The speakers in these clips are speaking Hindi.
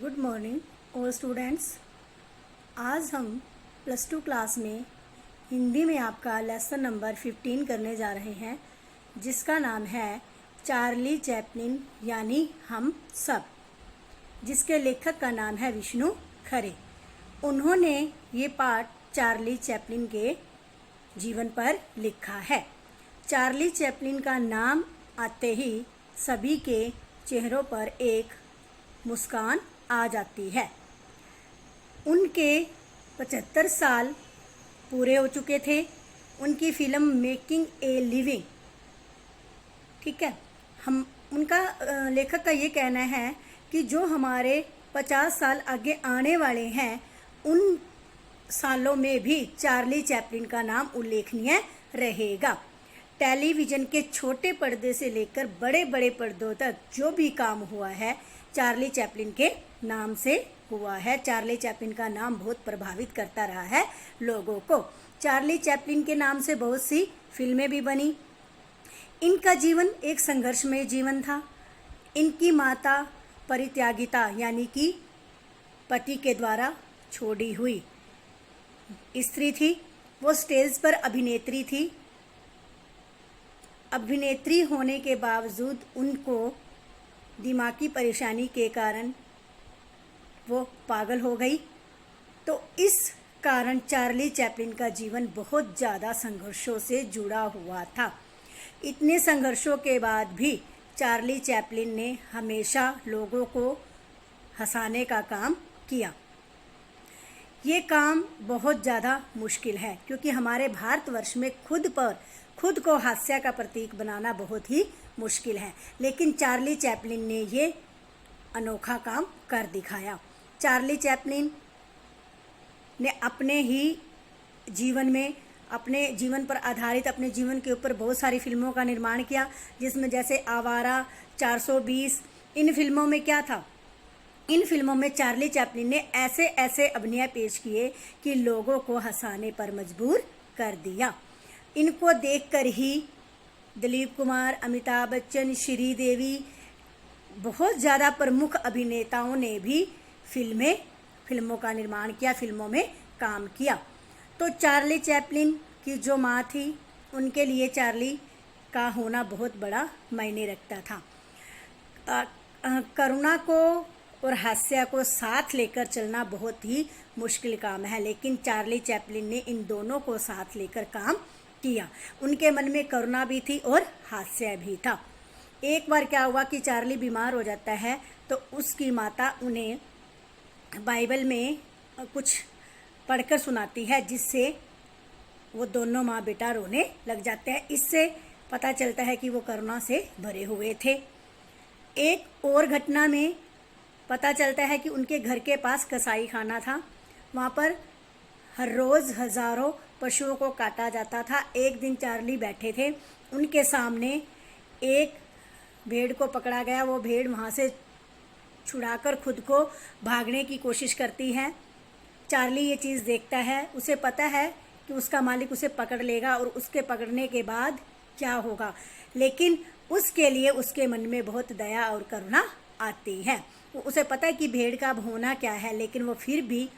Good morning all students. आज हम प्लस टू क्लास में हिंदी में आपका लेसन नंबर 15 करने जा रहे हैं, जिसका नाम है चार्ली चैपलिन यानी हम सब, जिसके लेखक का नाम है विष्णु खरे। उन्होंने ये पाठ चार्ली चैपलिन के जीवन पर लिखा है। चार्ली चैपलिन का नाम आते ही सभी के चेहरों पर एक मुस्कान आ जाती है। उनके 75 साल पूरे हो चुके थे। उनकी फिल्म मेकिंग ए लिविंग, ठीक है, हम उनका लेखक का ये कहना है कि जो हमारे 50 साल आगे आने वाले हैं, उन सालों में भी चार्ली चैपलिन का नाम उल्लेखनीय रहेगा। टेलीविज़न के छोटे पर्दे से लेकर बड़े बड़े पर्दों तक जो भी काम हुआ है, चार्ली चैपलिन के नाम से हुआ है। चार्ली चैपलिन का नाम बहुत प्रभावित करता रहा है लोगों को। चार्ली चैपलिन के नाम से बहुत सी फिल्में भी बनी। इनका जीवन एक संघर्षमय जीवन था। इनकी माता परित्यागिता यानी कि पति के द्वारा छोड़ी हुई स्त्री थी। वो स्टेज पर अभिनेत्री थी। अभिनेत्री होने के बावजूद उनको दिमागी परेशानी के कारण वो पागल हो गई। तो इस कारण चार्ली चैपलिन का जीवन बहुत ज़्यादा संघर्षों से जुड़ा हुआ था। इतने संघर्षों के बाद भी चार्ली चैपलिन ने हमेशा लोगों को हंसाने का काम किया। ये काम बहुत ज़्यादा मुश्किल है, क्योंकि हमारे भारतवर्ष में खुद को हास्य का प्रतीक बनाना बहुत ही मुश्किल है। लेकिन चार्ली चैपलिन ने ये अनोखा काम कर दिखाया। चार्ली चैपलिन ने अपने ही जीवन में, अपने जीवन पर आधारित अपने जीवन के ऊपर बहुत सारी फिल्मों का निर्माण किया, जिसमें जैसे आवारा, 420, इन फिल्मों में क्या था? इन फिल्मों में चार्ली चैपलिन ने ऐसे ऐसे अभिनय पेश किए कि लोगों को हंसाने पर मजबूर कर दिया। इनको देखकर ही दिलीप कुमार, अमिताभ बच्चन, श्रीदेवी, बहुत ज़्यादा प्रमुख अभिनेताओं ने भी फिल्मों का निर्माण किया, फिल्मों में काम किया। तो चार्ली चैपलिन की जो माँ थी, उनके लिए चार्ली का होना बहुत बड़ा मायने रखता था। करुणा को और हास्य को साथ लेकर चलना बहुत ही मुश्किल काम है, लेकिन चार्ली चैपलिन ने इन दोनों को साथ लेकर काम किया। उनके मन में करुणा भी थी और हास्य भी था। एक बार क्या हुआ कि चार्ली बीमार हो जाता है, तो उसकी माता उन्हें बाइबल में कुछ पढ़कर सुनाती है, जिससे वो दोनों माँ बेटा रोने लग जाते हैं। इससे पता चलता है कि वो करुणा से भरे हुए थे। एक और घटना में पता चलता है कि उनके घर के पास कसाई खाना था। वहाँ पर हर रोज़ हज़ारों पशुओं को काटा जाता था। एक दिन चार्ली बैठे थे, उनके सामने एक भेड़ को पकड़ा गया। वो भेड़ वहाँ से छुड़ाकर खुद को भागने की कोशिश करती है। चार्ली ये चीज़ देखता है। उसे पता है कि उसका मालिक उसे पकड़ लेगा और उसके पकड़ने के बाद क्या होगा, लेकिन उसके लिए उसके मन में बहुत दया और करुणा आती है। उसे पता है कि भेड़ का अब होना क्या है, लेकिन वो फिर भी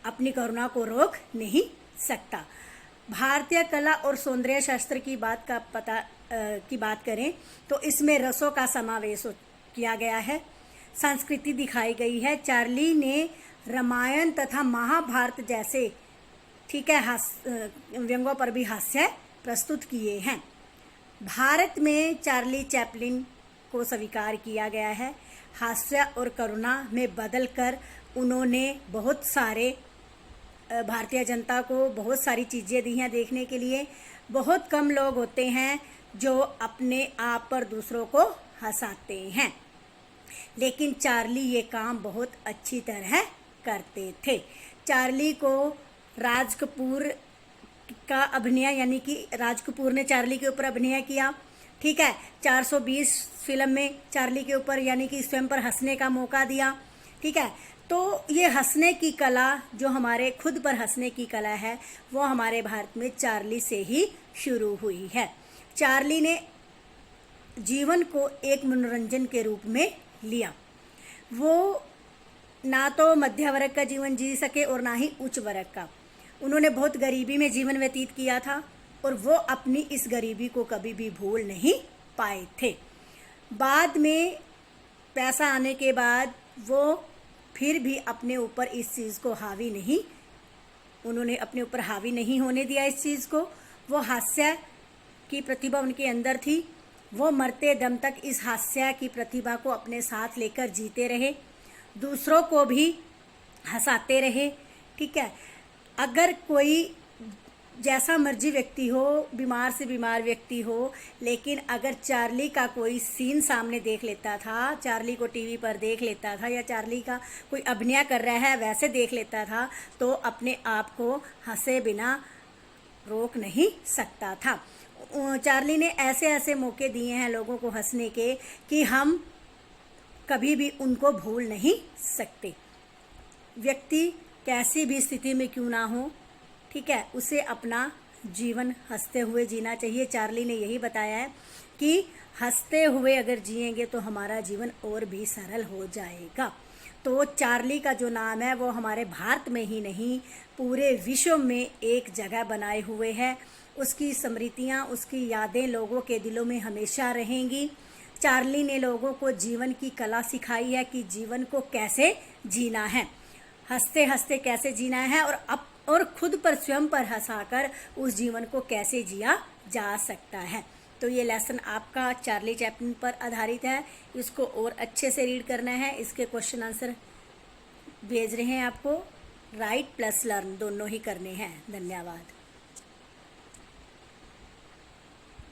अपनी करुणा को रोक नहीं सकता। भारतीय कला और सौंदर्य शास्त्र की बात करें तो इसमें रसों का समावेश किया गया है, संस्कृति दिखाई गई है। चार्ली ने रामायण तथा महाभारत जैसे, ठीक है, व्यंगों पर भी हास्य प्रस्तुत किए हैं। भारत में चार्ली चैपलिन को स्वीकार किया गया है। हास्य और करुणा में बदलकर उन्होंने बहुत सारे भारतीय जनता को बहुत सारी चीज़ें दी हैं देखने के लिए। बहुत कम लोग होते हैं जो अपने आप पर दूसरों को हंसाते हैं, लेकिन चार्ली ये काम बहुत अच्छी तरह करते थे। चार्ली को राज कपूर का अभिनय, यानी कि राज कपूर ने चार्ली के ऊपर अभिनय किया, ठीक है। 420 फिल्म में चार्ली के ऊपर यानी कि स्वयं पर हंसने का मौका दिया, ठीक है। तो ये हंसने की कला, जो हमारे खुद पर हंसने की कला है, वो हमारे भारत में चार्ली से ही शुरू हुई है। चार्ली ने जीवन को एक मनोरंजन के रूप में लिया। वो ना तो मध्य वर्ग का जीवन जी सके और ना ही उच्च वर्ग का। उन्होंने बहुत गरीबी में जीवन व्यतीत किया था और वो अपनी इस गरीबी को कभी भी भूल नहीं पाए थे। बाद में पैसा आने के बाद वो फिर भी अपने ऊपर इस चीज़ को उन्होंने अपने ऊपर हावी नहीं होने दिया इस चीज़ को। वो हास्य की प्रतिभा उनके अंदर थी। वो मरते दम तक इस हास्य की प्रतिभा को अपने साथ लेकर जीते रहे, दूसरों को भी हंसाते रहे। ठीक है, अगर कोई जैसा मर्जी व्यक्ति हो, बीमार से बीमार व्यक्ति हो, लेकिन अगर चार्ली का कोई सीन सामने देख लेता था, चार्ली को टीवी पर देख लेता था या चार्ली का कोई अभिनय कर रहा है वैसे देख लेता था, तो अपने आप को हंसे बिना रोक नहीं सकता था। चार्ली ने ऐसे ऐसे मौके दिए हैं लोगों को हंसने के कि हम कभी भी उनको भूल नहीं सकते। व्यक्ति कैसी भी स्थिति में क्यों ना हो, ठीक है, उसे अपना जीवन हंसते हुए जीना चाहिए। चार्ली ने यही बताया है कि हंसते हुए अगर जिएंगे तो हमारा जीवन और भी सरल हो जाएगा। तो चार्ली का जो नाम है वो हमारे भारत में ही नहीं पूरे विश्व में एक जगह बनाए हुए है। उसकी स्मृतियाँ, उसकी यादें लोगों के दिलों में हमेशा रहेंगी। चार्ली ने लोगों को जीवन की कला सिखाई है कि जीवन को कैसे जीना है, हंसते हंसते कैसे जीना है और खुद पर स्वयं पर हंसाकर उस जीवन को कैसे जिया जा सकता है। तो ये लेसन आपका चार्ली चैपलिन पर आधारित है। इसको और अच्छे से रीड करना है। इसके क्वेश्चन आंसर भेज रहे हैं आपको, राइट प्लस लर्न दोनों ही करने हैं। धन्यवाद।